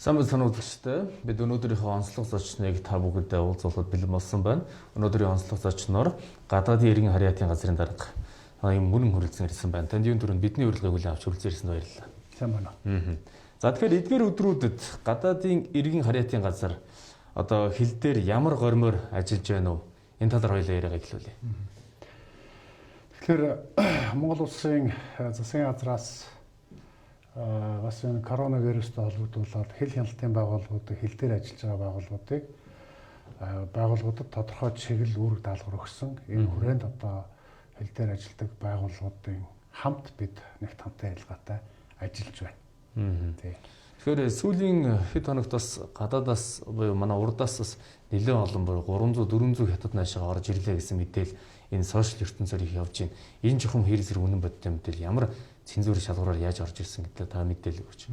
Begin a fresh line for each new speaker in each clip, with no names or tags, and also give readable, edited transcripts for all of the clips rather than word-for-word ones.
Сайн санагдагчтай. Бид өнөөдрийнхөө онцлог зочныг та бүгдээ уулзуулахад бэлэн болсон байна. Өнөөдрийн онцлог зочноор гадаадын иргэн харьяатын газрын дарга юм мөрөн хүрэлцэн ирсэн байна. Танд юун төрөнд бидний урилгыг хүлээн авч хүрэлцэн ирсэнд баярлалаа.
Сайн байна уу?
За тэгэхээр эдгээр өдрүүдэд гадаадын иргэн харьяатын газар одоо хил дээр ямар гормоор ажиллаж байна уу? Энэ талаар хоёулаа яриагаа эхлүүлье.
Тэгэхээр Монгол улсын засгийн газраас бас энэ коронавирустай холбогдуулаад хил хяналтын байгууллагуудыг хил дээр ажиллаж байгаа байгууллагуудад тодорхой чиглэл үүрэг даалгавар өгсөн. Энэ хүрээнд одоо хил дээр ажилладаг байгууллагуудын хамт бид нэгт хамтын ажиллагаатай ажиллаж байна.
Тэгэхээр сүүлийн хэд хоногт бас гадаадаас буюу манай урдаас бас нэлээд олон буюу 300 400 хятад наашаа орж ирлээ гэсэн мэдээлэл энэ сошиал ертөнцөөр их явж байна. Энэ жохом хэрэг зэрэг үнэн бодтой мэдээлэл ямар цензурын шалгуураар яаж орж ирсэн гэдэг та мэдээлэл өгч.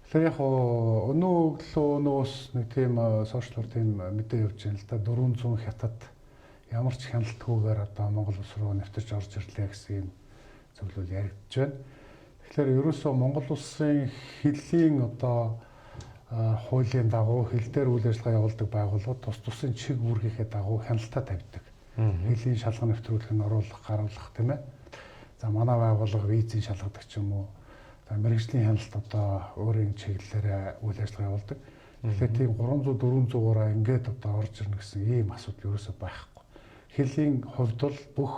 Тэгэхээр яг өнөөглөөнөөс нэг тийм сошиалор тийм мэдээ явж байна л да 400 хятад ямар ч хяналтгүйгээр одоо Монгол улс руу нэвтэрч орж ирлээ гэсэн юм зөвлөл яригдж байна. Тэгэхээр ерөөсөө Монгол улсын хилийн одоо хуулийн дагуу хил дээр үйл ажиллагаа явуулдаг байгууллагууд тус тусын чиг үүргийнхээ дагуу хяналтаа тавьдаг. Хилийн шалган нэвтрүүлэх нь оруулах, гаргуулах тийм ээ. За манай байгууллага визийн шалгадаг ч юм уу. За мэргэжлийн хяналт одоо өөрийн чиглэлээр үйл ажиллагаа явуулдаг. Тэгэхээр тийм 300 400-аараа ингээд одоо орж ирнэ гэсэн ийм асуудал ерөөсөө байхгүй. Хилийн хувьд бол бүх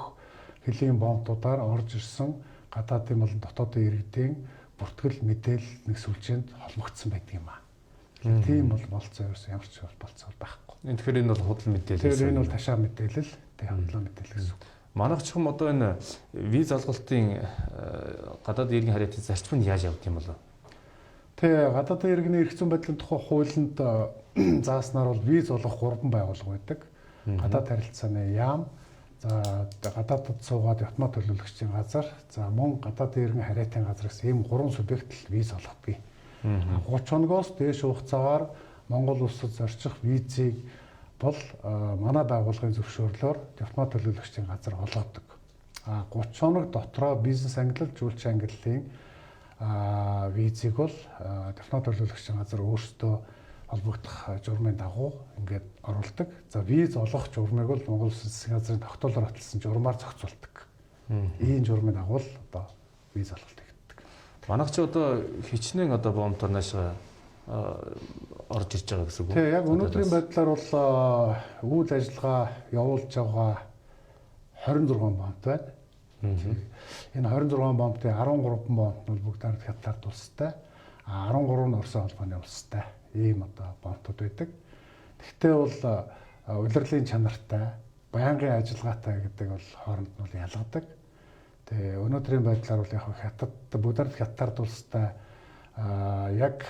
хилийн бомтуудаар орж ирсэн гадаадын болон дотоодын иргэдийн бүртгэл мэдээлэл нэг сүлжээнд холбогдсон байдаг юм аа. Тийм бол болцоо ерөөсөө ямар ч болцоо байхгүй.
Тэгэхээр энэ бол худал мэдээлэл.
Тэгэхээр энэ бол ташаа мэдээлэл, тэг хандлага мэдээлэл гэсэн үг.
Манайх ч юм одоо энэ виз олголтын гадаадын иргэн харьяатын зарчим нь яаж явд юм бол?
Тэгээ гадаадын иргэний эрх зүйн байдлын тухай хуулинд зааснаар бол виз олгох 3 байгууллага байдаг. Гадаад харилцааны яам, за гадаадд суугаад явтмаа төлөөлөгчдийн газар, за мөн гадаадын иргэн харьяатын газар гэсэн ийм 3 субъект л виз олгодог. 30 хоногоос дээш хугацаагаар Монгол улсад зорчих визийг бол манай байгууллагын зөвшөөрлөөр дипломат төлөөлөгчдийн газар олгодог. 30 хоног дотроо бизнес ангиллал, жуулчин ангиллалын визийг бол дипломат төлөөлөгчдийн газар өөрсдөө холбогдох журмын дагуу ингээд оруулдаг. За виз олгох журмыг бол Монгол Улсын засгийн газрын тогтоолоор баталсан журмаар зохицуулдаг. Ийм журмын дагуу л одоо виз олголт хийгддэг.
Манайх ч одоо хичнээн одоо бомтор наашаа орж ирж байгаа гэсэн үг.
Тэг яг өнөөдрийн байдлаар бол үйл ажиллагаа явуулж байгаа 26 бомт байна. Энэ 26 бомтын 13 бомт нь бүгд хятад улстай, 13 нь Оросын холбооны улстай ийм одоо бомтууд байдаг. Гэхдээ бол улирлын чанартай, байнгын ажиллагаатай гэдэг бол хооронд нь ялгадаг. Тэгээ өнөөдрийн байдлаар бол яг хятад бүгд хятад улстай яг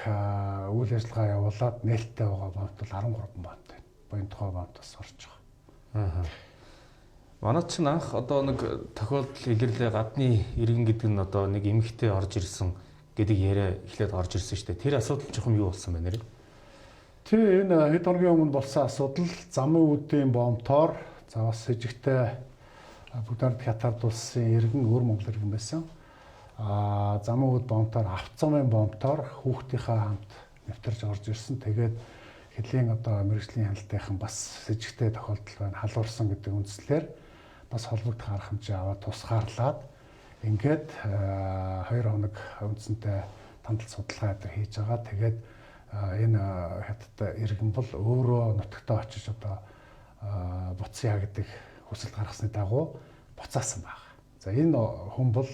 үйл ажиллагаа явуулаад нээлттэй байгаа бомт бол 13 бомт байна. Буян тухай бомт бас орж байгаа.
Манай чинь анх одоо нэг тохиолдол илэрлээ гадны иргэн гэдэг нь одоо нэг эмэгтэй орж ирсэн гэдэг яриа эхлээд орж ирсэн шүү дээ. Тэр асуудал жоохон юу болсон байна нэр?
Тэр энэ хэд хоногийн өмнө болсон асуудал замын үүдийн бомтоор за бас сэжигтэй бүгд хятад улсын иргэн өөр Монгол иргэн байсан. Замын үүд бомтоор автомобилийн бомтоор хүүхдийнхээ хамт нэвтэрж орж ирсэн. Тэгээд хилийн одоо мэргэжлийн хяналтынхан бас сэжигтэй тохиолдол байна. Халуурсан гэдэг үндслээр бас холбогдох арга хэмжээ аваад тусгаарлаад ингээд 2 хоног үндсэнтэй тандал судалгаа хийж байгаа. Тэгээд энэ хятад иргэн бол өөрөө нутагтаа очиж одоо буцъя гэдэг хүсэлт гаргасны дагуу буцаасан байна. За энэ хүн бол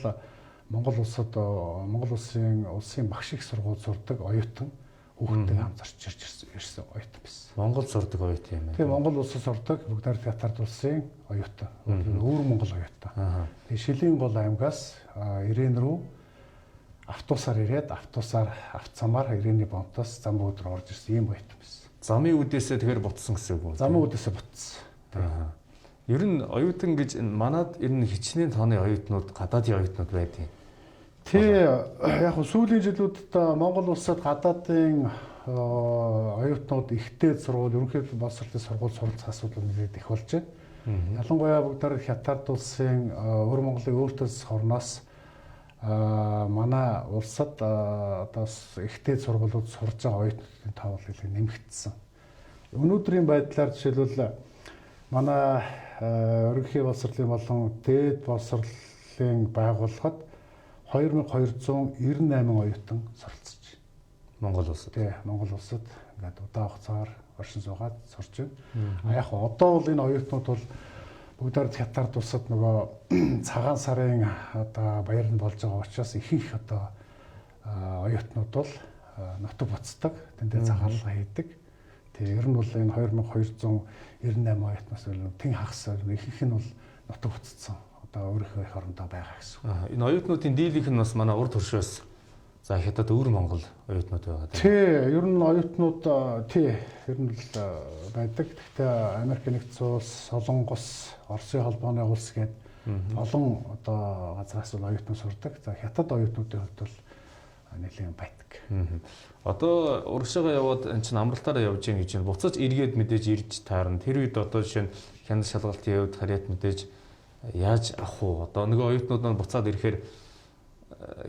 Монгол улсын багш их сургууль сурдаг оюутан хүүхдтэй хамт зорж ирсэн оюутан байсан.
Монгол сурдаг оюутан юм аа.
Тэгээ Монгол улсад сурдаг бүгд хятад улсын оюутан. Өөр Монгол оюутан. Тэгээ Шилийн гол аймгаас Ирээн рүү автобусаар ирээд автцамаар Ирээний бомтоос зам үүд рүү орж ирсэн ийм оюутан байсан.
Замын үдээсээ тэгэхээр буцсан гэсэн үг үү?
Замын үдээсээ буцсан.
Ер нь оюутан гэж манад ер нь хичнээн тооны оюутнууд гадаадын оюутнууд байдیں۔
Тэг яг сүүлийн жилүүдэд Монгол улсад гадаадын оюутнууд ихтэй сургууль, ерөнхийдөө боловсролын сургууль суралцах асуудал нэлээд их болж байна. Ялангуяа бүгд хятад улсын өөр Монголын өөртөөс хорноос манай улсад одоо ихтэй сургуулиуд сурж байгаа оюутнуудын тоо нэлээд нэмэгдсэн. Өнөөдрийн байдлаар жишээлбэл манай ерөнхий боловсролын болон дээд боловсролын байгууллагад 2298 оюутан суралцж байна.
Монгол улсад.
Тий, Монгол улсад ингээд удаан хугацаагаар оршин суугаад сурч байна. Яг одоо бол энэ оюутнууд бол бүгдээр хятад улсад нөгөө цагаан сарын одоо баяр нь болж байгаа учраас ихэнх одоо оюутнууд бол нутаг буцдаг, тэндээ захиалга хийдэг. Тэгээ ер нь бол энэ 2298 оюутнаас тэн хагас ихэнх нь бол нутаг буцсан. Одоо өөрийнхөө их орондоо байгаа гэсэн.
Энэ оюутнуудын дийлийнх нь бас манай урд хөршөөс за хятад өвөр Монгол оюутнууд байгаа.
Тий, ер нь оюутнууд ер нь л байдаг. Гэхдээ Америк нэгдсэн улс, Солонгос, Оросын холбооны улс гээд олон одоо газраас бол оюутнууд сурдаг. За хятад оюутнуудын хувьд бол нэлээд байдаг.
Одоо урагшаага яваад энэ чинь амралтаараа явж гин гэж буцаж эргээд мэдээж ирж таарна. Тэр үед одоо жишээ нь хяналт шалгалтын явд харьяат мэдээж яаж авах уу? Одоо нөгөө оюутнууд нь буцаад ирэхээр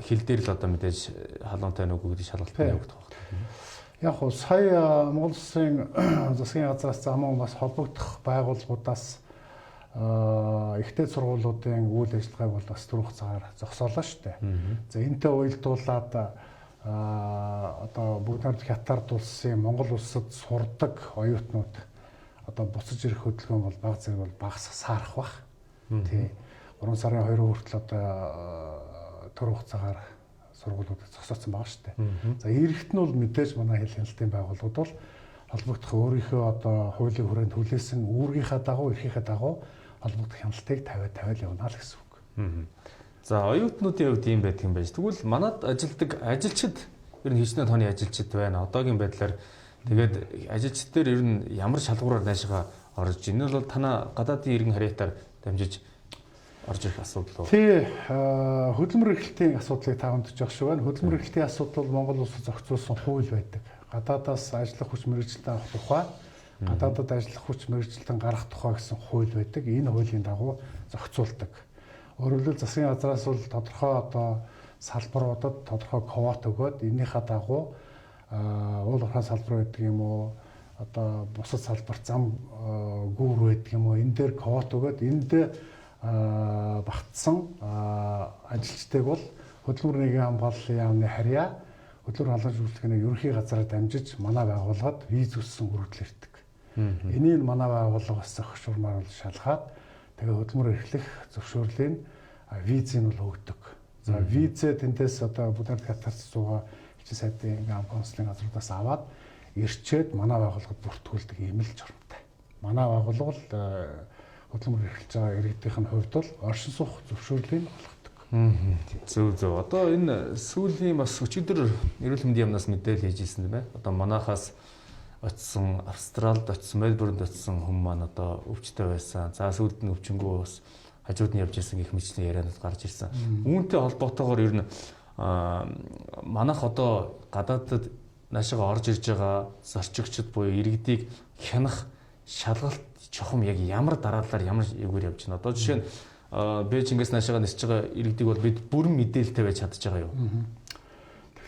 хил дээр л одоо мэдээж халуунтай нүгүү гэдэг шалгалт явагдах байна.
Яг уу сая Монгол Улсын засгийн газраас замун бас холбогдох байгууллагуудаас ихтэй сургуулиудын үйл ажиллагааг бол бас түрүүх цагаар зогсоолоо шүү дээ. За энэтэй уялдуулаад одоо бүгд хятад улсын Монгол улсад сурдаг оюутнууд одоо буцаж ирэх хөдөлгөөн бол баг зэрэг бол багасах саарах бах. Тий. 3 сарын 2 хүртэл одоо төр хугацаагаар сургуулиудад зогсооцсон байгаа шүү дээ. За эрэхт нь бол мэдээж манай хэл хяналтын байгууллагууд бол холбогдох өөрийнхөө одоо хуулийн хүрээнд хүлээсэн үүргийнхаа дагуу эрхийнхаа дагуу холбогдох хяналтыг тавиад явна л гэсэн үг.
За оюутнуудын хувьд ийм байдаг юм байж. Тэгвэл манад ажилдаг ажилчид ер нь хичнээн тооны ажилчид байна. Одоогийн байдлаар тэгээд ажилчид дээр ер нь ямар шалгуураар наашгаа орж ийн нь бол танаа гадаадын иргэн харьяатаар дамжиж орж ирэх асуудал уу?
Тий, хөдөлмөр эрхлэлтийн асуудлыг тавьж явах шиг байна. Хөдөлмөр эрхлэлтийн асуудал бол Монгол улсад зохицуулсан хууль байдаг. Гадаадаас ажиллах хүч мэргэжилтэн авах тухай, гадаадад ажиллах хүч мэргэжилтэн гарах тухай гэсэн хууль байдаг. Энэ хуулийн дагуу зохицуулдаг. Өөрөөр хэлбэл засгийн газраас бол тодорхой одоо салбаруудад тодорхой квот өгөөд энийхээ дагуу уул уурхай салбар байдаг юм уу? Одоо бусад салбарт зам гүүр байдаг юм уу? Энэ дээр квот өгөөд эндээ багтсан ажилчдыг бол хөдөлмөр нийгмийн хамгааллын яамны харьяа хөдөлмөр халуун зөвлөлтийн ерөнхий газараа дамжиж манай байгууллагад виз үссэн хүргэл ирдэг. Энийг манай байгууллагаас зөвшөөрмөр бол шалгаад тэгээ хөдөлмөр эрхлэх зөвшөөрлийн визийг бол өгдөг. За визээ тэндээс одоо бүгд хатарч байгаа хичээл сайдын консулын газруудаас аваад ирчээд манай байгууллагад бүртгүүлдэг ийм л журамтай. Манай байгууллага бол хөдөлмөр эрхэлж байгаа иргэдийн хувьд бол оршин суух зөвшөөрлийг олгодог.
Зөв. Одоо энэ сүүлийн бас өчигдөр эрүүл мэндийн яамнаас мэдээлэл хийжсэн юм байна. Одоо манайхаас очсон, Австралид очсон, Мельбурнд очсон хүмүүс маань одоо өвчтэй байсан. За сүүлд нь өвчнгөө бас хажууд нь явж ирсэн гэх мэтчлийн ярианууд гарч ирсэн. Үүнтэй холбоотойгоор ер нь манайх одоо гадаадд наашаага орж ирж байгаа зорчигчд буюу иргэдийг хянах шалгалт чухам яг ямар дараалалаар ямар эвгээр явж байна. Одоо жишээ нь Бээжингээс наашаага нисэж байгаа иргэдийг бол бид бүрэн мэдээлэлтэй байж чадж байгаа юу?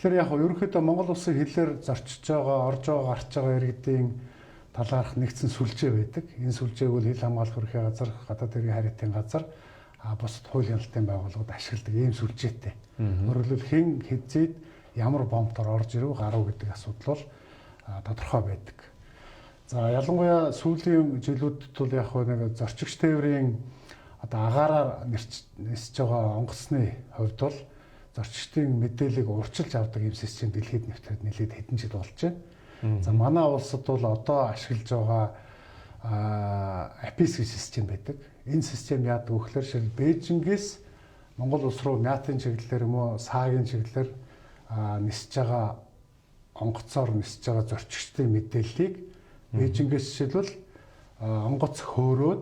Тэгэхээр яг ерөнхийдөө Монгол улсын хэлээр зорчиж байгаа, орж байгаа, гарч байгаа иргэдийн талаарх нэгдсэн сүлжээ байдаг. Энэ сүлжээг бол хэл хамгаалах ерөнхий газар, гадаад иргэн харьяатын газар, бусад хууль хяналтын байгууллагууд ашигладаг ийм сүлжээтэй. Өөрөөр хэлбэл хэн хэзээд ямар бомбтоор орж ирв, гарав гэдэг асуудал бол тодорхой байдаг. За ялангуяа сүүлийн жилүүдэд бол яг нэг зорчигч тээврийн одоо агаараар нисэж байгаа онгоцны хувьд бол зорчигчдын мэдээллийг урьдчилж авдаг юм систем дэлхийд нэвтрээд нэлээд хэдэн жил болж байна. За манай улсад бол одоо ашиглаж байгаа APIS систем байдаг. Энэ систем яадаг вэ гэхээр шил Бээжингээс Монгол улс руу мятын чиглэлээр юм уу, саагийн чиглэлээр нисэж байгаа онгоцоор нисэж байгаа зорчигчдын мэдээллийг Бээжингээс жишээлбэл онгоц хөөрөөд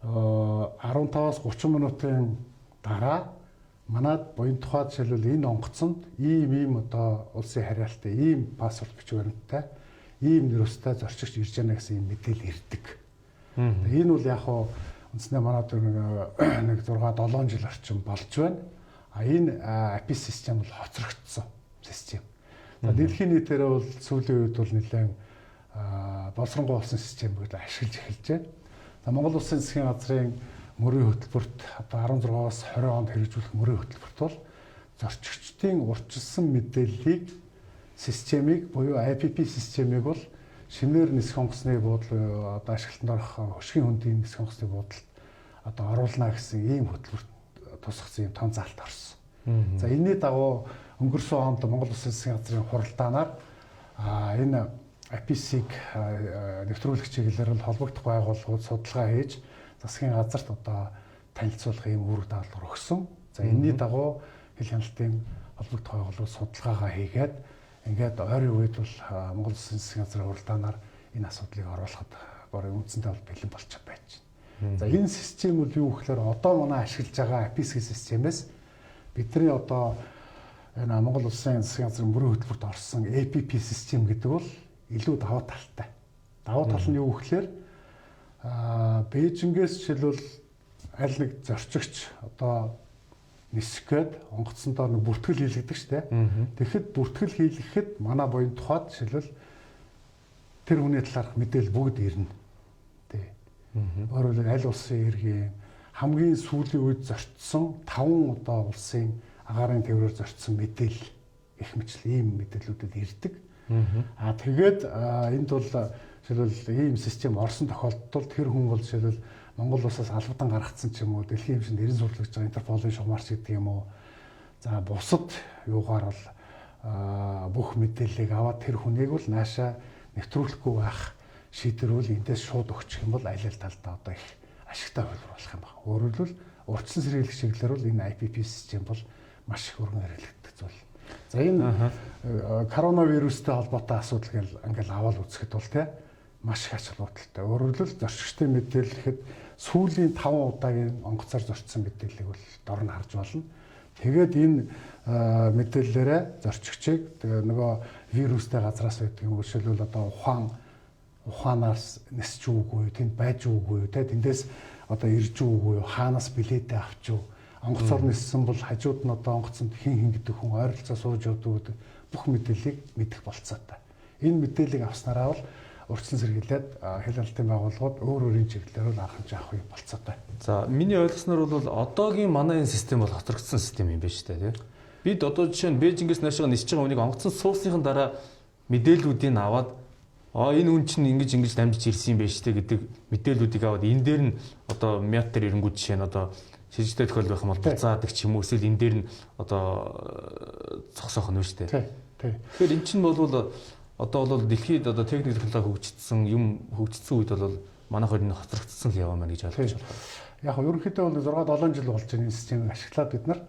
15-аас 30 минутын дараа манад буян тухайд жишээлбэл энэ онгоцонд ийм одоо улсын харьяалтай ийм паспорт бичиг баримттай ийм нэрөстэй зорчигч ирж байна гэсэн ийм мэдээлэл ирдэг. Энэ бол яг хуу үндснээ манад нэг 6-7 жил орчим болж байна. Энэ API систем бол хоцрогдсон систем. За дэлхийн нийтээрээ бол сүүлийн үед бол нэлээд боловсронгуй болсон систем гэж ашиглаж эхэлжээ. За Монгол Улсын засгийн газрын мөрийн хөтөлбөрт одоо 16-аас 20 онд хэрэгжүүлэх мөрийн хөтөлбөрт бол зорчигчдын урьдчилсан мэдээллийг системийг буюу IPP системийг бол шинээр нисэх онгоцны буудлын одоо ашиглалтанд орох хөшгийн хөндийн нисэх онгоцны буудлыг одоо оруулна гэсэн ийм хөтөлбөрт тусгацсан юм том заалт орсон. За энэний дагуу өнгөрсөн онд Монгол Улсын засгийн газрын хуралдаанаар энэ APC-г нэвтрүүлэх чиглэлээр нь холбогдох байгууллагууд судалгаа хийж засгийн газарт одоо танилцуулах ийм үүрэг даалгавар өгсөн. За энэний дагуу хил хяналтын холбогдох байгууллагууд судалгаагаа хийгээд ингээд ойрын үед бол Монгол Улсын засгийн газрын хуралдаанаар энэ асуудлыг оруулахад гол үндсэндээ бол бэлэн болчиход байж байна. За энэ систем бол юу гэхээр одоо манай ашиглаж байгаа APC системээс бидний одоо энэ Монгол Улсын засгийн газрын мөрийн хөтөлбөрт орсон APP систем гэдэг бол илүү давуу талтай. Давуу тал нь юу гэхээр Бээжингээс жишээлбэл аль нэг зорчигч одоо нисэх гээд онгоцсондоо нэг бүртгэл хийлгдэг шүү дээ. Тэгэхэд бүртгэл хийлгэхэд манай буян тухайд жишээлбэл тэр хүний талаарх мэдээлэл бүгд ирнэ. Тий. Өөрөөр аль улсын иргэн хамгийн сүүлийн үед зорчсон 5 одоо улсын агаарын тээврээр зорчсон мэдээлэл их мэтлээ ийм мэдээллүүдэд ирдэг. Тэгээд энд бол жишээлбэл ийм систем орсон тохиолдолд тэр хүн бол жишээлбэл Монгол улсаас албадан гаргацсан ч юм уу дэлхийн хэмжээнд эрен сурлагдж байгаа Интерполын шугамарч гэдэг юм уу. За бусад юугаар бол бүх мэдээллийг аваад тэр хүнийг бол наашаа нэвтрүүлэхгүй байх шийдвэр бол эндээс шууд өгчих юм бол аль аль талдаа одоо их ашигтай хөлбөр болох юм байна. Өөрөөр хэлбэл урьдчилан сэргийлэх чиглэлээр бол энэ IPP систем бол маш их өргөн хэрэглэгдэх зүйл. За энэ коронавирустай холбоотой асуудал ингээл аваад үзэхэд бол тий маш их ач холбогдолтой. Өөрөөр хэлбэл зорчигчдын мэдээлэл гэхэд сүүлийн 5 удаагийн онгоцоор зорчсон мэдээллийг бол дор нь харж болно. Тэгээд энэ мэдээллээрээ зорчигчийг тэгээ нөгөө вирустай газраас байдаг юм жишээлбэл одоо ухаанаас нисч үгүй, тэнд байж үгүй, тэндээс одоо ирж үгүй, хаанаас билетээ авч уу, онгоцоор ниссэн бол хажууд нь одоо онгоцонд хин гэдэг хүн ойролцоо сууж явдаг гэдэг бүх мэдээллийг мэдэх болцоотой. Энэ мэдээллийг авснараа бол урьдчилан сэргийлээд хил хяналтын байгууллагууд өөр өөрийн чиглэлээр бол арга хэмжээ авах болцоотой.
За миний ойлгосноор бол одоогийн манай энэ систем бол хоцрогдсон систем юм байна шүү дээ, тийм. Бид одоо жишээ нь Бээжингээс наашаа нисэж байгаа хүнийг онгоцон суусныхан дараа мэдээллүүдийг аваад энэ хүн чинь ингэж дамжиж ирсэн юм байна шүү дээ гэдэг мэдээллүүдийг аваад энэ дээр нь одоо метр ирэнгүүд жишээ нь одоо шижигтэй тохиол байх юм бол буцаадаг ч юм уу эсвэл энэ дээр нь одоо зогсоох нь шүү дээ. Тийм. Тэгэхээр эн чинь бол одоо бол дэлхийд одоо техник технологи хөгжсөн үед бол манайх хоёр нь хоцрогдсон л яваа маань гэж ойлгож байна.
Яг нь ерөнхийдөө бол 6-7 жил болж байгаа энэ системийг ашиглаад бид нар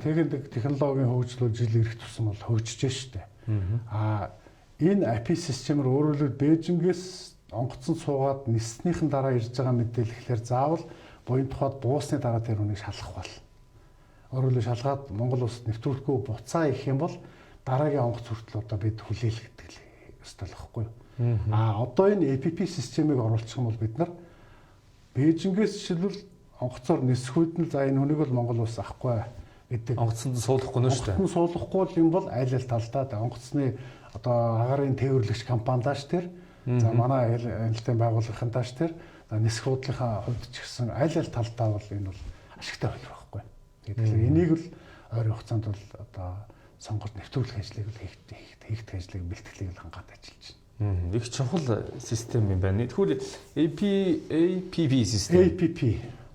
техник технологийн хөгжлөөр жил ирэх тусам бол хөгжиж штэ. Энэ API системээр өөрөөр хэлбэл Бээжингээс онгоцон суугаад ниснийхэн дараа ирж байгаа мэдээлэлээр заавал буян тухайд буусны дараа тэр хүнийг шалгах бол. Өөрөөр хэлбэл шалгаад Монгол улсад нэвтрүүлэхгүй буцаа их юм бол дараагийн онгоц хүртэл одоо бид хүлээлгдэг ёстой л байхгүй юу. Одоо энэ APP системийг оруулчих юм бол бид нар Бээжингээс жишээлбэл онгоцоор нисэхүйд нь за энэ хүнийг бол Монгол улс авахгүй гэдэг
онгоцонд суулгахгүй нь шүү дээ.
Онгоцонд суулгахгүй юм бол аль аль талдаа онгоцны одоо агаарын тээвэрлэгч компаниудаас тэр за манай хяналтын байгууллагын тааш тэр нисэх уудлынхаа хувьд ч гэсэн аль аль талдаа бол энэ бол ашигтай хөлбөр байхгүй. Тэгэхээр энийг л ойрын хугацаанд бол одоо сонгуульд нэвтрүүлэх ажлыг хийх ажлыг бэлтгэлийг л хангаад ажиллаж байна.
Их чухал систем юм байна. Тэгвэл APP систем.
APP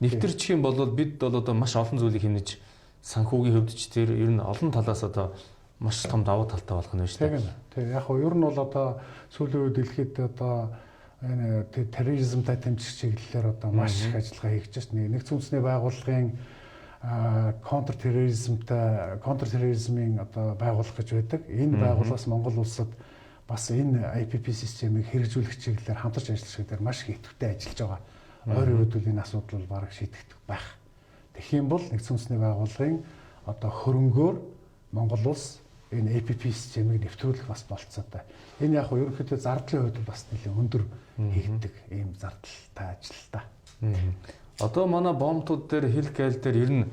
нэвтэрчих юм бол бид бол одоо маш олон зүйлийг хийнэж санхүүгийн хувьд ч тэр ер нь олон талаас одоо маш том давуу талтай болох нь шүү дээ.
Тийм. Яг нь ер нь бол одоо сүүлийн үед дэлхийд одоо энэ терроризмтай тэмцэх чиглэлээр одоо маш их ажиллагаа хийж байна. Нэгдсэн үндэсний байгууллагын контртерроризмын одоо байгууллага гэж байдаг. Энэ байгууллагаас Монгол улсад бас энэ IPP системийг хэрэгжүүлэх чиглэлээр хамтарч ажиллах гэдэг маш их идэвхтэй ажиллаж байгаа. Ойрын үед энэ асуудал бол бараг шийдэгдэх байх. Тэгэх юм бол нэгдсэн үндэсний байгууллагын одоо хөрөнгөөр Монгол улс энэ APP системийг нэвтрүүлэх бас болцоотой. Энэ яг нь ерөнхийдөө зардлын хувьд бас нэлээд өндөр хийгддэг ийм зардалтай ажил та.
Одоо манай бомбтууд дээр хэл гайл дээр ер нь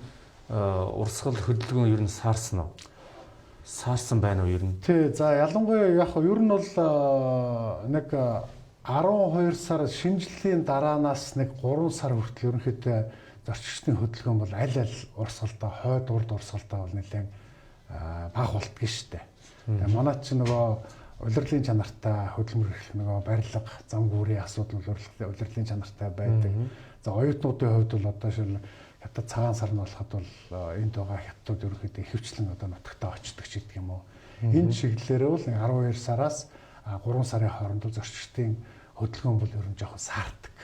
урсгал хөдөлгөөн ер нь саарсан уу? Саарсан байна уу ер нь?
Тий, за ялангуяа яг ер нь бол нэг 12 сар шинжлэлийн дараанаас нэг 3 сар хүртэл ерөнхийдөө зорчигчдын хөдөлгөөн бол аль аль урсгалдаа хойд урд урсгалдаа бол нэлээд бага болтгоо штэ. Тэгээ манай чинь нөгөө улирлын чанартай хөдөлмөр эрхлэх нөгөө барилга, зам гүүрийн асуудал улирлын чанартай байдаг. За оюутнуудын хувьд бол одоо шил хятад цагаан сар нь болоход бол энд байгаа хятадууд ерөнхийдөө ихэвчлэн одоо нутагтаа очдог ч гэдэг юм уу. Энэ чиглэлээрээ бол 12 сараас 3 сарын хооронд зорчигчдын хөдөлгөөн бол ер нь жоохон саардаг.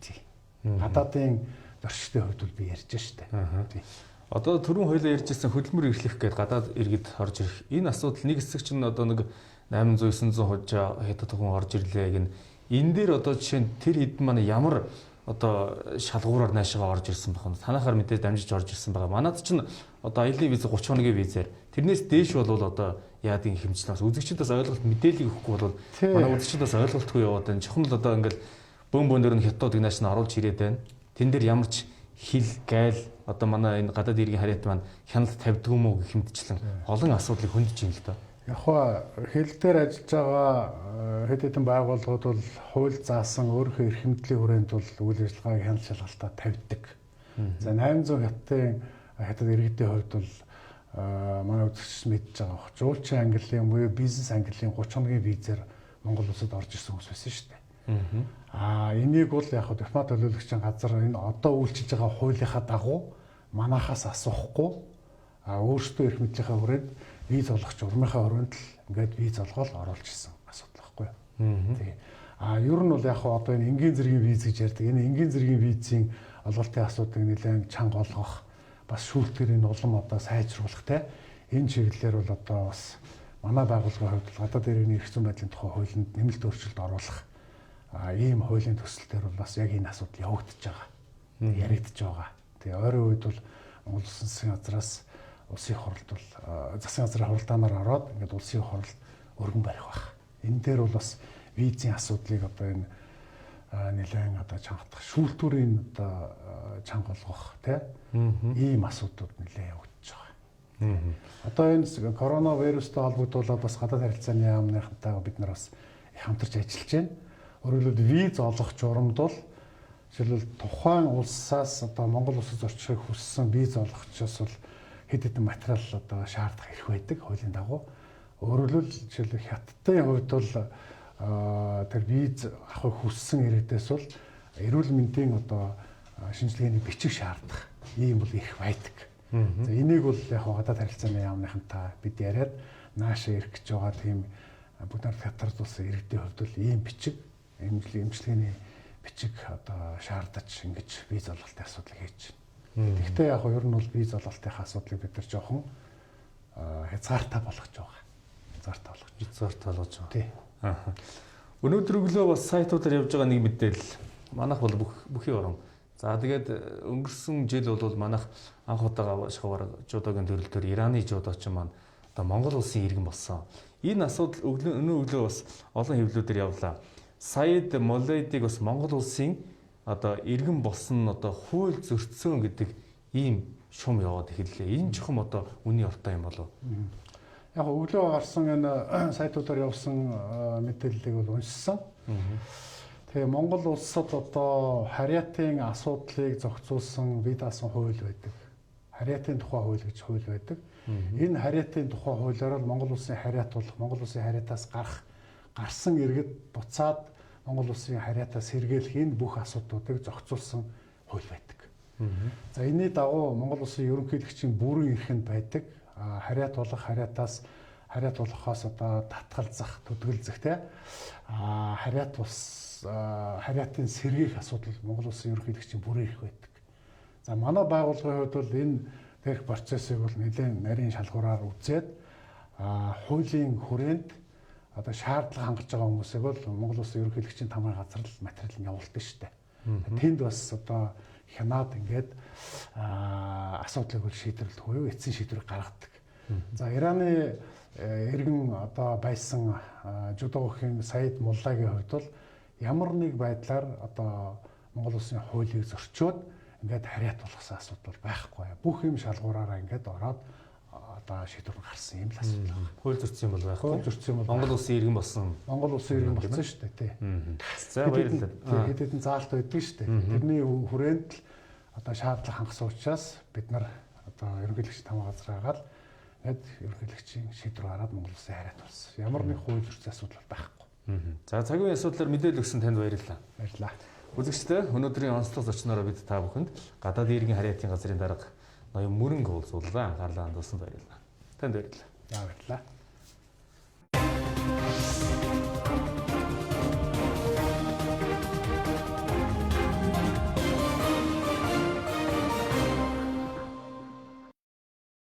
Тий. Гадаадын зорчигчдын хувьд бол би ярьж штэ. Тий.
Одоо түрүүн хоёлаа ярьжсэн хөдөлмөр эрхлэх гээд гадаад иргэд орж ирэх энэ асуудал нэг хэсэг чинь одоо нэг 800 900 хожаа хятад хүн орж ирлээ гин. Энэ дээр одоо жишээ нь тэр хэд маань ямар одоо шалгуураар наашгаа орж ирсэн байх нь танахаар мэдээж дамжиж орж ирсэн байгаа. Манайд чинь одоо аялын виз 30 хоногийн визээр тэрнээс дээш бол одоо яадын хэмжлээс үзэгчид бас ойлголт мэдээлэл өгөхгүй бол манай үзэгчид бас ойлголтгүй яваад байна. Жохом л одоо ингээл бөөн бөөнөр нь хятадыг нааш нь оруулж ирээд байна. Тэн дээр ямар ч хил гайл одоо манай энэ гадаад иргэн харьяат маань хяналт тавьдгүй мó гэх хэмтчлэн олон асуудлыг хөндөж юм л да.
Яг хоо хил дээр ажиллаж байгаа хэд хэдэн байгууллагууд бол хууль заасан өөрийнхөө эрх мэдлийн хүрээнд бол үйл ажиллагааг хяналт шалгалтаа тавьдаг. За 800 хятад иргэдийн хувьд бол манай үзэгч мэдж байгаа бох. Жуулчин английн буюу бизнес английн 30 хоногийн визээр Монгол улсад орж ирсэн хүмүүс байсан шүү дээ. Энийг бол яг дипломат төлөөлөгчийн газар энэ одоо үйлчилж байгаа хуулийнхаа дагуу манахаас асуухгүй өөрсдөө эрх мэдлийнхаа хүрээнд виз олгогч урмынхаа өрөөнд л ингээд виз олгоод оруулж ирсэн асуудал байхгүй юу. Тэгээ. Ер нь бол яг одоо энэ энгийн зэргийн виз гэж ярьдаг. Энэ энгийн зэргийн визийн олголтын асуудыг нэлээд чанга олгох, бас шүүлтгэрийн улам одоо сайжруулах те энэ чиглэлээр бол одоо бас манай байгууллагын хувьд гадаад иргэний эрх зүйн байдлын тухай хуулинд нэмэлт өөрчлөлт оруулах ийм хуулийн төсөл төр бол бас яг энэ асуудал явагдаж байгаа. Яригдж байгаа. Тэгээ ойрын үед бол Монгол Улсын засгийн газраас улсын хурлд бол засгийн газрын хуралдаанаар ороод ингээд улсын хурлд өргөн барих байх. Энэ дээр бол бас визийн асуудлыг одоо энэ нэлээд одоо чангатах шүүлтүүрийн одоо чанга болгох ийм асуудлууд нэлээд явагдаж байгаа. Одоо энэ коронавирустай холбогдуулаад бас гадаад харилцааны яамныхантай бид нар бас хамтарч ажиллаж байна. Өөрөөр хэлбэл виз олгох журамд бол жишээлбэл тухайн улсаас одоо Монгол улсад зорчихыг хүссэн виз олгогчоос бол хэд хэдэн материал одоо шаардах эрх байдаг хуулийн дагуу. Өөрөөр хэлбэл жишээлбэл хятадын хувьд бол тэр виз авах хүссэн иргэдээс бол эрүүл мэндийн одоо шинжилгээний бичиг шаардах ийм бол эрх байдаг. За энийг бол яг гадаад харилцааны яамныхантай бид яриад наашаа ирэх гэж байгаа тийм бүгд нар хятад улсын иргэдийн хувьд бол ийм бичиг эмчилгээний бичиг одоо шаардаж ингэж виз олголтын асуудлыг хийж байна. Гэхдээ яг ер нь бол виз олголтын асуудлыг бид нар жоохон хязгаартай болгож байгаа. Хязгаартай болгож байгаа. Тий.
Өнөөдөр өглөө бас сайтуудаар явж байгаа нэг мэдээлэл манайх бол бүхий орон. За тэгээд өнгөрсөн жил бол манайх анх удаага шахавар жудогийн төрөлтөөр Ираны жудооч маань одоо Монгол улсын иргэн болсон. Энэ асуудал өнөө өглөө бас олон хэвлэлүүдээр явлаа. Саяд Молейдыг бас Монгол улсын одоо иргэн болсон нь одоо хууль зөрчсөн гэдэг ийм шум яваад эхэллээ. Энэ чухам одоо үний уртаа юм болов.
Яг өглөө гарсан энэ сайтуудаар явсан мэдээллийг бол уншсан. Тэгээ Монгол улсад одоо харьяатын асуудлыг зохицуулсан бие даасан хууль байдаг. Харьяатын тухай хууль гэж хууль байдаг. Энэ харьяатын тухай хуулиар л Монгол улсын харьяат болох Монгол улсын харьяатаас гарсан иргэд буцаад Монгол улсын харьяатаас сэргийлэх энэ бүх асуудлуудыг зохицуулсан хууль байдаг. За энэний дагуу Монгол улсын ерөнхийлөгчийн бүрэн эрхэнд байдаг. Харьяат харьяат болохоос одоо татгалзах, төдгөлзөх харьяатын сэргийлэх асуудал Монгол улсын ерөнхийлөгчийн бүрэн эрх байдаг. За манай байгууллагын хувьд бол энэ дээрх процессыг бол нэлээд нарийн шалгуураар үзээд хуулийн хүрээнд одоо шаардлага хангаж байгаа хүмүүсийг бол Монгол улсын ерөнхийлөгчийн тамгын газар л материал нь явуулдаг шүү дээ. Тэнд бас одоо хянаад ингээд асуудлыг бол шийдвэрлэх буюу эцсийн шийдвэрийг гаргадаг. За Ираны иргэн одоо байсан жудогийн Саид Муллагийн хувьд бол ямар нэг байдлаар одоо Монгол улсын хуулийг зөрчөөд ингээд харьяат болгосон асуудал байхгүй. Бүх юм шалгуураараа ингээд ороод одоо шийдвэр гарсан юм л асуудал байна.
Хууль зөрчсөн бол байхгүй.
Хууль зөрчсөн бол
Монгол улсын иргэн болсон.
Монгол улсын иргэн болсон шүү дээ тий.
За баярлалаа.
Хэд хэдэн заалт байдаг шүү дээ. Тэрний хүрээнд л одоо шаардлага хангасан учраас бид нар одоо ерөнхийлөгч тамга газраагаад ингээд ерөнхийлөгчийн шийдвэр гараад Монгол улсын харьяат болсон. Ямар нэг хууль зөрчсөн асуудал байхгүй.
За цагийн асуудлаар мэдээлэл өгсөн танд баярлалаа.
Баярлалаа.
Үзэгчдээ өнөөдрийн онцлог зочноор бид та бүхэнд гадаад иргэн харьяатын газрын дарга ноён Мөрөнгө уулзууллаа. Анхаарлаа хандуулсан баярлалаа. Танд баярлалаа.
За баярлалаа.